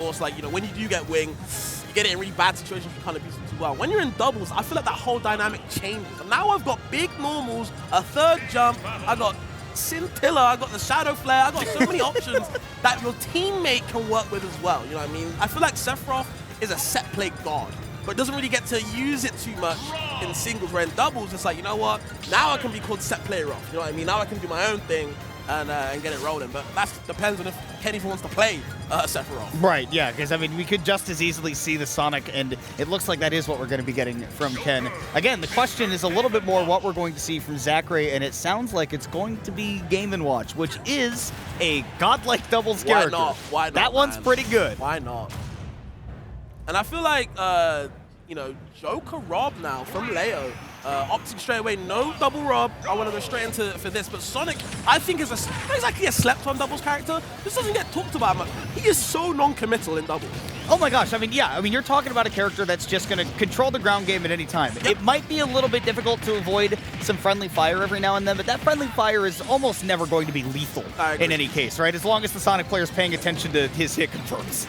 course, like, you know, when you do get wing, you get it in really bad situations you can't abuse it too well. When you're in doubles, I feel like that whole dynamic changes. And now I've got big normals, a third jump, I got Scintilla, I got the Shadow Flare, I got so many options that your teammate can work with as well, you know what I mean? I feel like Sephiroth is a set play god, but doesn't really get to use it too much in singles, where in doubles, it's like, you know what, now I can be called set player off, you know what I mean? Now I can do my own thing and get it rolling, but that depends on if Ken even wants to play Sephiroth. Right, yeah, because I mean, we could just as easily see the Sonic, and it looks like that is what we're going to be getting from Ken. Again, the question is a little bit more what we're going to see from zackray, and it sounds like it's going to be Game & Watch, which is a godlike doubles character. Why not, that one's man? pretty good. Why not? And I feel like, you know, Joker Rob now from Leo, opting straight away, no double Rob. I want to go straight into for this, but Sonic, I think, is not exactly a slept-on doubles character. This doesn't get talked about much. He is so non-committal in doubles. Oh my gosh, I mean, yeah, I mean, you're talking about a character that's just going to control the ground game at any time. Yep. It might be a little bit difficult to avoid some friendly fire every now and then, but that friendly fire is almost never going to be lethal in any case, right? As long as the Sonic player is paying attention to his hit confirms.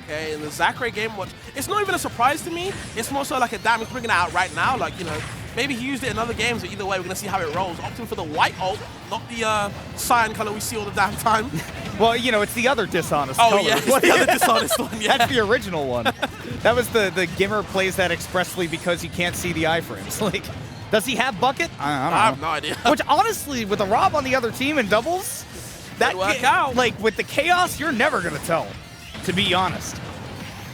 Okay, in the zackray game, it's not even a surprise to me. It's more so like a damn, he's bringing it out right now. Like, you know, maybe he used it in other games, but either way, we're going to see how it rolls. Opting for the white ult, not the cyan color we see all the damn time. Well, you know, it's the other dishonest color. Oh, yeah, it's the other dishonest one, yeah. That's the original one. That was the Gimmer plays that expressly because he can't see the iframes. Like, does he have bucket? I don't know. I have no idea. Which, honestly, with a Rob on the other team in doubles, that work out. Like, with the chaos, you're never going to tell, to be honest.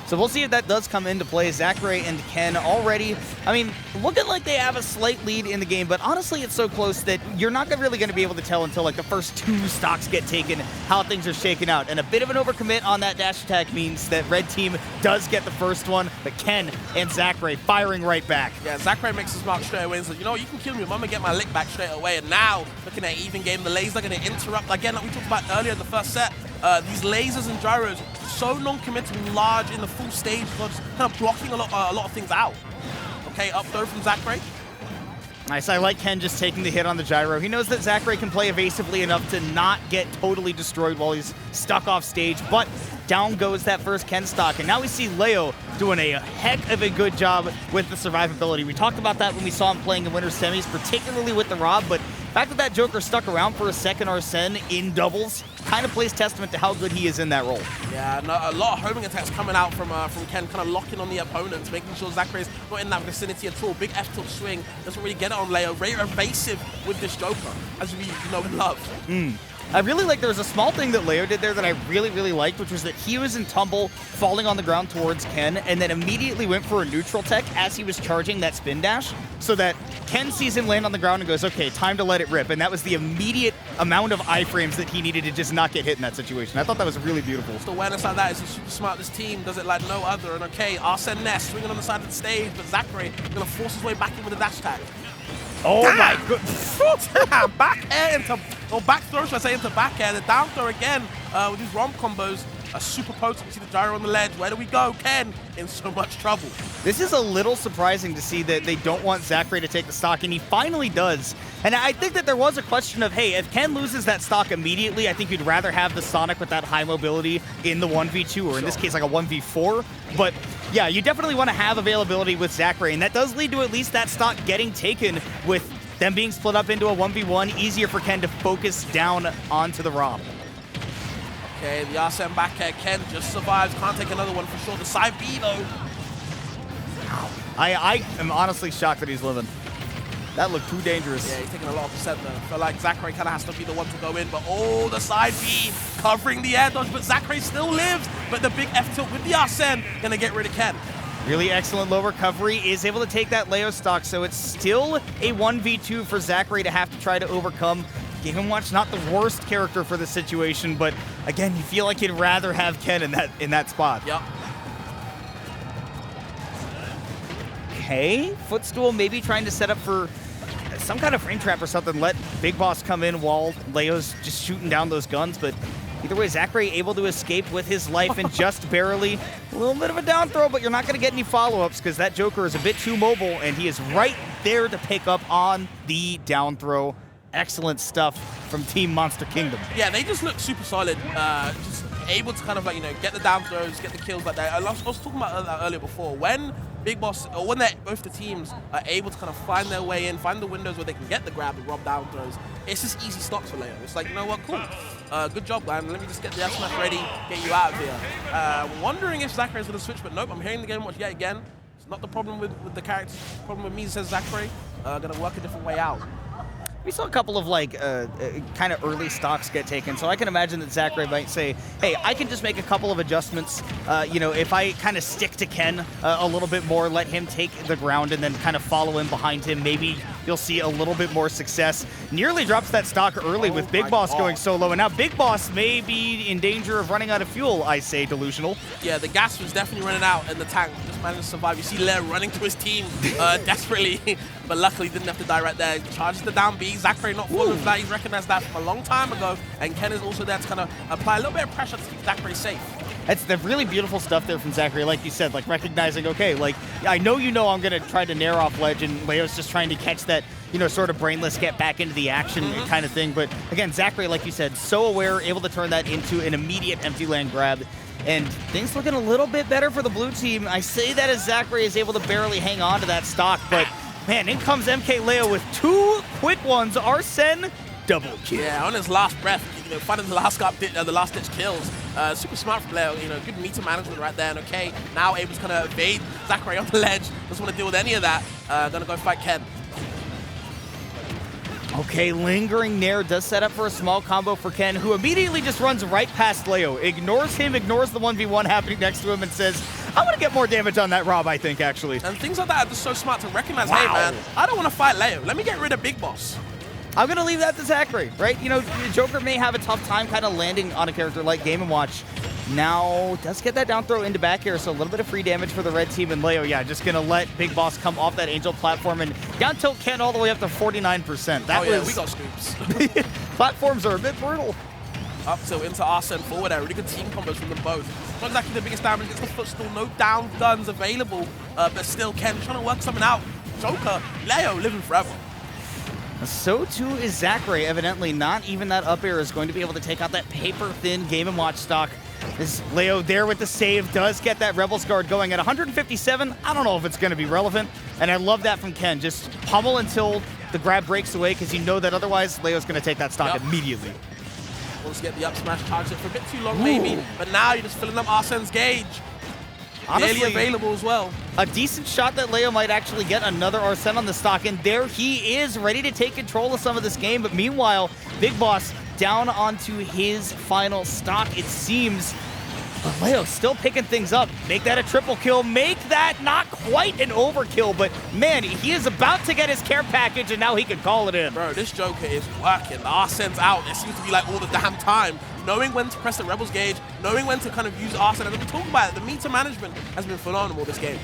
So we'll see if that does come into play. zackray and Ken already, I mean, looking like they have a slight lead in the game, but honestly, it's so close that you're not really going to be able to tell until like the first 2 stocks get taken how things are shaking out. And a bit of an overcommit on that dash attack means that red team does get the first one, but Ken and zackray firing right back. Yeah, zackray makes his mark straight away and says, you know what, you can kill me, I'm going to get my lick back straight away. And now, looking at even game, the lasers are going to interrupt. Again, like we talked about earlier in the first set, these lasers and gyros, so non-committal, large in the full stage, just kind of blocking a lot of things out. Okay, up throw from zackray. Nice, I like Ken just taking the hit on the gyro. He knows that zackray can play evasively enough to not get totally destroyed while he's stuck off stage, but down goes that first Ken stock, and now we see Leo doing a heck of a good job with the survivability. We talked about that when we saw him playing in winter semis, particularly with the Rob, but the fact that Joker stuck around for a second Arsene in doubles kind of plays testament to how good he is in that role. Yeah, a lot of homing attacks coming out from Ken, kind of locking on the opponents, making sure zackray not in that vicinity at all. Big F-tilt swing, doesn't really get it on Leo. Very evasive with this Joker, as we know and love. I really like, there was a small thing that Leo did there that I really, really liked, which was that he was in tumble, falling on the ground towards Ken, and then immediately went for a neutral tech as he was charging that spin dash, so that Ken sees him land on the ground and goes, okay, time to let it rip. And that was the immediate amount of iframes that he needed to just not get hit in that situation. I thought that was really beautiful. Just awareness like that is super smart. This team does it like no other. And okay, Arsene Ness swinging on the side of the stage, but zackray going to force his way back in with a dash tag. Oh my goodness. Back air into, or back throw, should I say, into back air. The down throw again with these romp combos are super potent. We see the gyro on the ledge. Where do we go? Ken in so much trouble. This is a little surprising to see that they don't want zackray to take the stock, and he finally does. And I think that there was a question of, hey, if Ken loses that stock immediately, I think you'd rather have the Sonic with that high mobility in the 1v2, or in this case, like a 1v4. But yeah, you definitely want to have availability with zackray, and that does lead to at least that stock getting taken with them being split up into a 1v1, easier for Ken to focus down onto the Rob. Okay, the Arsene back air. Ken just survives, can't take another one for sure. The side B though. I am honestly shocked that he's living. That looked too dangerous. Yeah, he's taking a lot of percent though. I feel like zackray kind of has to be the one to go in, but oh, the side B covering the air dodge, but zackray still lives. But the big F tilt with the Arsene gonna get rid of Ken. Really excellent low recovery, is able to take that Leo stock, so it's still a 1v2 for zackray to have to try to overcome. Game & Watch not the worst character for the situation, but again, you feel like you'd rather have Ken in that spot. Yep. Okay, footstool maybe trying to set up for some kind of frame trap or something. Let Big Boss come in while Leo's just shooting down those guns, but either way, zackray able to escape with his life and just barely. A little bit of a down throw, but you're not going to get any follow-ups because that Joker is a bit too mobile, and he is right there to pick up on the down throw. Excellent stuff from Team Monster Kingdom. Yeah, they just look super solid. Just able to kind of like, you know, get the down throws, get the kills like that. I was talking about that earlier before. When Big Boss, or when both the teams are able to kind of find their way in, find the windows where they can get the grab and rob down throws, it's just easy stocks for Leo. It's like, you know what, cool. Good job, man. Let me just get the F-smash ready, get you out of here. Wondering if zackray is going to switch, but nope, I'm hearing the game watch yet again. It's not the problem with the characters. The problem with me, says zackray. Going to work a different way out. We saw a couple of like kind of early stocks get taken, so I can imagine that zackray might say, hey, I can just make a couple of adjustments. You know, if I kind of stick to Ken a little bit more, let him take the ground and then kind of follow in behind him, maybe you'll see a little bit more success. Nearly drops that stock early with Big Boss going solo, and now Big Boss may be in danger of running out of fuel, I say, Delusional. Yeah, the gas was definitely running out in the tank. Just managed to survive. You see Leo running to his team desperately, but luckily didn't have to die right there. Charges the down B. zackray not falling flat. He's recognized that from a long time ago, and Ken is also there to kind of apply a little bit of pressure to keep zackray safe. That's the really beautiful stuff there from zackray, like you said, like recognizing, okay, like, I know I'm going to try to nair off ledge, and Leo's just trying to catch that, you know, sort of brainless, get back into the action kind of thing. But again, zackray, like you said, so aware, able to turn that into an immediate empty land grab. And things looking a little bit better for the blue team. I say that as zackray is able to barely hang on to that stock, but man, in comes MkLeo with 2 quick ones. Arsene, double kill. Yeah, on his last breath, you know, finding the last ditch kills. Super smart from Leo, you know, good meter management right there. And okay, now able to kind of evade zackray on the ledge. Doesn't want to deal with any of that. Gonna go fight Ken. Okay, lingering nair does set up for a small combo for Ken, who immediately just runs right past Leo, ignores him, ignores the 1v1 happening next to him, and says, I'm going to get more damage on that Rob, I think, actually. And things like that are just so smart to recognize, hey, man, I don't want to fight Leo. Let me get rid of Big Boss. I'm going to leave that to zackray, right? You know, Joker may have a tough time kind of landing on a character like Game & Watch. Now, does get that down throw into back air, so a little bit of free damage for the red team. And Leo, yeah, just going to let Big Boss come off that Angel platform and down tilt Ken all the way up to 49%. That we got scoops. Platforms are a bit brutal. Up tilt into Arsene forward there. Really good team combos from them both. Not exactly the biggest damage, gets the footstool, no down guns available, but still Ken trying to work something out. Joker, Leo living forever. So too is zackray. Evidently, not even that up air is going to be able to take out that paper-thin Game & Watch stock. Is Leo there with the save, does get that Rebel's Guard going at 157. I don't know if it's going to be relevant, and I love that from Ken. Just pummel until the grab breaks away, because you know that otherwise Leo's going to take that stock immediately. Let's get the up smash, charge it for a bit too long maybe, but now you're just filling up Arsene's gauge. Honestly, barely available as well. A decent shot that Leo might actually get another Arsene on the stock, and there he is, ready to take control of some of this game. But meanwhile, Big Boss down onto his final stock, it seems. But Leo still picking things up. Make that a triple kill. Make that not quite an overkill, but man, he is about to get his care package, and now he can call it in. Bro, this Joker is working. The Arsene's out. It seems to be like all the damn time. Knowing when to press the Rebel's gauge, knowing when to kind of use Arsene. And we talk about it, the meter management has been phenomenal this game.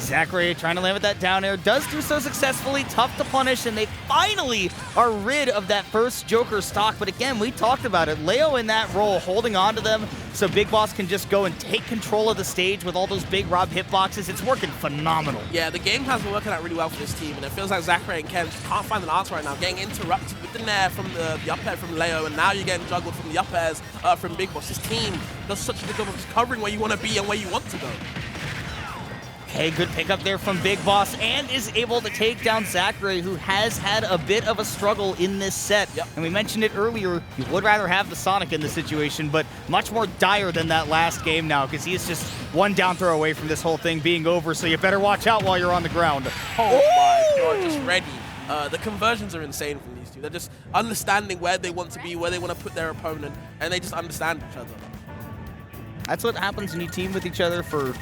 zackray trying to land with that down air, does do so successfully, tough to punish, and they finally are rid of that first Joker stock. But again, we talked about it, Leo in that role, holding on to them so Big Boss can just go and take control of the stage with all those big Rob hitboxes. It's working phenomenal. Yeah, the game has been working out really well for this team, and it feels like zackray and Ken just can't find an answer right now, getting interrupted with the nair from the up air from Leo, and now you're getting juggled from the up airs from Big Boss. This team does such a good job of covering where you want to be and where you want to go. Okay, good pickup there from Big Boss, and is able to take down zackray, who has had a bit of a struggle in this set. Yep. And we mentioned it earlier, you would rather have the Sonic in this situation, but much more dire than that last game now, because he is just one down throw away from this whole thing being over, so you better watch out while you're on the ground. Oh my god, just ready. The conversions are insane from these two. They're just understanding where they want to be, where they want to put their opponent, and they just understand each other. That's what happens when you team with each other for...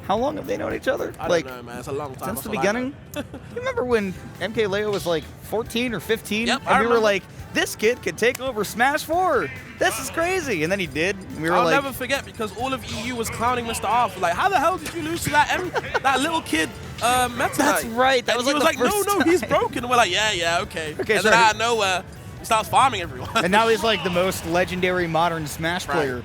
How long have they known each other? I don't know, man. It's a long time. Since the beginning? You remember when MkLeo was like 14 or 15? Yep, and we were like, this kid could take over Smash 4. This is crazy. And then he did. And we were I'll never forget, because all of EU was clowning Mr. R for like, how the hell did you lose to that little kid Meta Knight? That's right. That and was like no, he's broken. And we're like, yeah, okay. And then out of nowhere, he starts farming everyone. And now he's like the most legendary modern Smash player.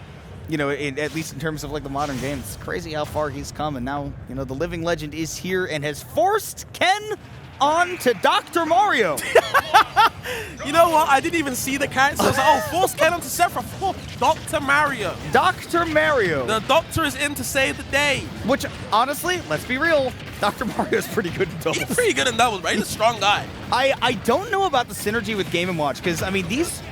you know, at least in terms of like the modern game. It's crazy how far he's come, and now, you know, the living legend is here and has forced Ken on to Dr. Mario. You know what? I didn't even see the character. I was like, oh, force Ken onto Sephiroth for Dr. Mario. Dr. Mario. The doctor is in to save the day. Which, honestly, let's be real, Dr. Mario's pretty good in doubles. He's pretty good in doubles, right? He's a strong guy. I don't know about the synergy with Game & Watch, because, I mean, these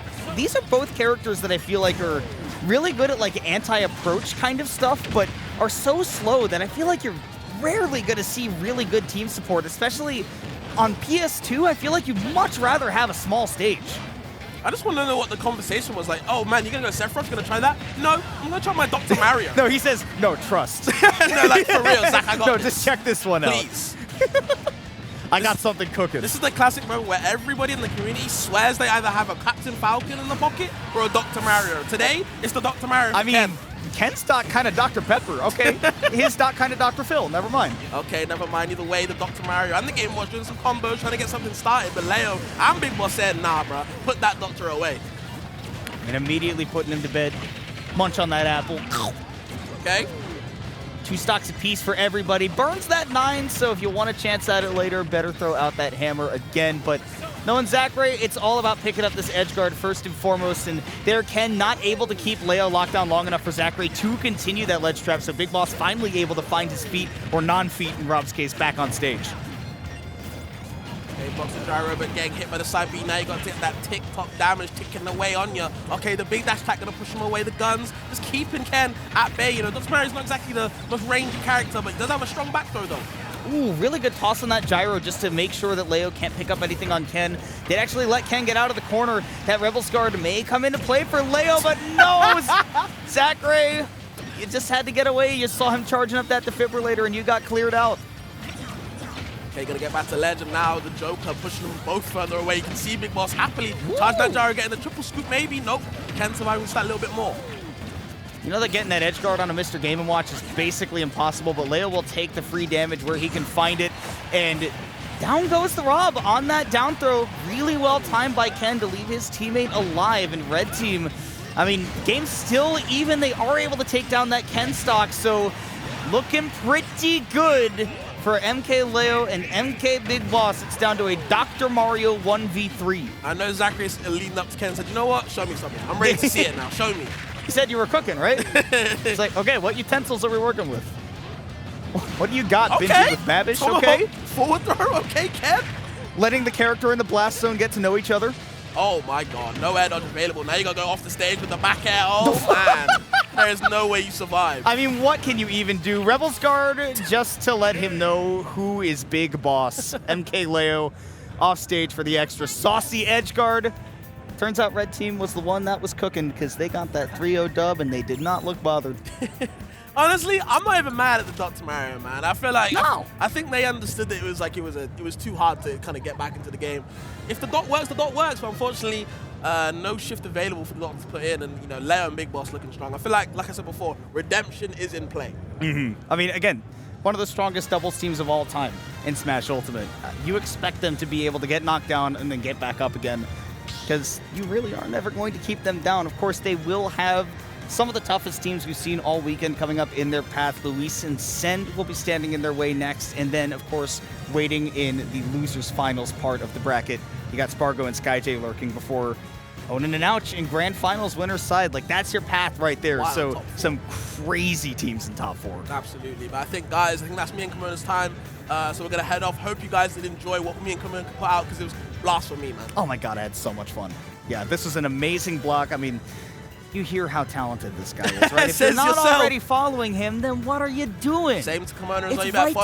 are both characters that I feel like are really good at, like, anti-approach kind of stuff, but are so slow that I feel like you're rarely going to see really good team support, especially on PS2. I feel like you'd much rather have a small stage. I just want to know what the conversation was like. Oh, man, you're going to go Sephiroth? You're going to try that? No, I'm going to try my Dr. Mario. No, he says, no, trust. No, like, for real, Zach, I got no, this. just check this one out. Please. I got something cooking. This is the classic moment where everybody in the community swears they either have a Captain Falcon in the pocket or a Dr. Mario. Today, it's the Dr. Mario. I mean, Ken's stock kind of Dr. Pepper, okay? His stock kind of Dr. Phil, never mind. Okay, never mind. Either way, the Dr. Mario and the Game Watch doing some combos, trying to get something started. But Leo and Big Boss said, nah, bro, put that Doctor away. And immediately putting him to bed. Munch on that apple. Okay. 2 stocks apiece for everybody. Burns that 9, so if you want a chance at it later, better throw out that hammer again. But knowing zackray, it's all about picking up this edge guard first and foremost, and there Ken not able to keep Leo locked down long enough for zackray to continue that ledge trap, so Big Boss finally able to find his feet, or non-feet in Rob's case, back on stage. Okay, blocks the gyro, but getting hit by the side B. Now you got to take that tick-tock damage ticking away on you. Okay, the big dash attack going to push him away. The guns just keeping Ken at bay. You know, Dr. Mario's not exactly the most rangy character, but he does have a strong back throw, though. Ooh, really good toss on that gyro just to make sure that Leo can't pick up anything on Ken. They'd actually let Ken get out of the corner. That Rebel's Guard may come into play for Leo, but no! zackray, you just had to get away. You saw him charging up that defibrillator, and you got cleared out. Okay, gonna get back to Legend now. The Joker pushing them both further away. You can see Big Boss happily charge that gyro, getting the triple scoop maybe. Nope, Ken surviving just that little bit more. You know that getting that edge guard on a Mr. Game & Watch is basically impossible, but Leo will take the free damage where he can find it, and down goes the Rob on that down throw. Really well timed by Ken to leave his teammate alive, and Red Team, I mean, game's still even. They are able to take down that Ken stock, so looking pretty good for MkLeo and MkBigBoss. It's down to a Dr. Mario 1v3. I know Zackray's leading up to Ken and said, you know what? Show me something. I'm ready to see it now. Show me. You said you were cooking, right? It's like, okay, what utensils are we working with? What do you got, okay. Benji with Babish? Okay. Forward throw. Okay, Ken. Letting the character in the blast zone get to know each other. Oh my god, no air dodge available. Now you gotta go off the stage with the back air. Oh man, there is no way you survive. I mean, what can you even do? Rebel's Guard, just to let him know who is Big Boss. MkLeo off stage for the extra saucy edge guard. Turns out Red Team was the one that was cooking because they got that 3-0 dub and they did not look bothered. Honestly, I'm not even mad at the Dr. Mario, man. I feel like no. I think they understood that it was too hard to kind of get back into the game. If the dot works, the dot works. But unfortunately, no shift available for the dot to put in, and you know, Leo and Big Boss looking strong. I feel like I said before, redemption is in play. I mean, again, one of the strongest doubles teams of all time in Smash Ultimate. You expect them to be able to get knocked down and then get back up again, because you really are never going to keep them down. Of course, they will have some of the toughest teams we've seen all weekend coming up in their path. Luis and Send will be standing in their way next, and then, of course, waiting in the losers finals part of the bracket, you got Spargo and SkyJ lurking before Onan and Ouch in grand finals winner's side. Like, that's your path right there. Wow, so some crazy teams in top 4. Absolutely. But I think, guys, that's me and Kimona's time. So we're going to head off. Hope you guys did enjoy what me and Kimona put out, because it was a blast for me, man. Oh my god, I had so much fun. Yeah, this was an amazing block. I mean, you hear how talented this guy is, right? If you're not already following him, then what are you doing? Same to Kimona as well. It's You better right follow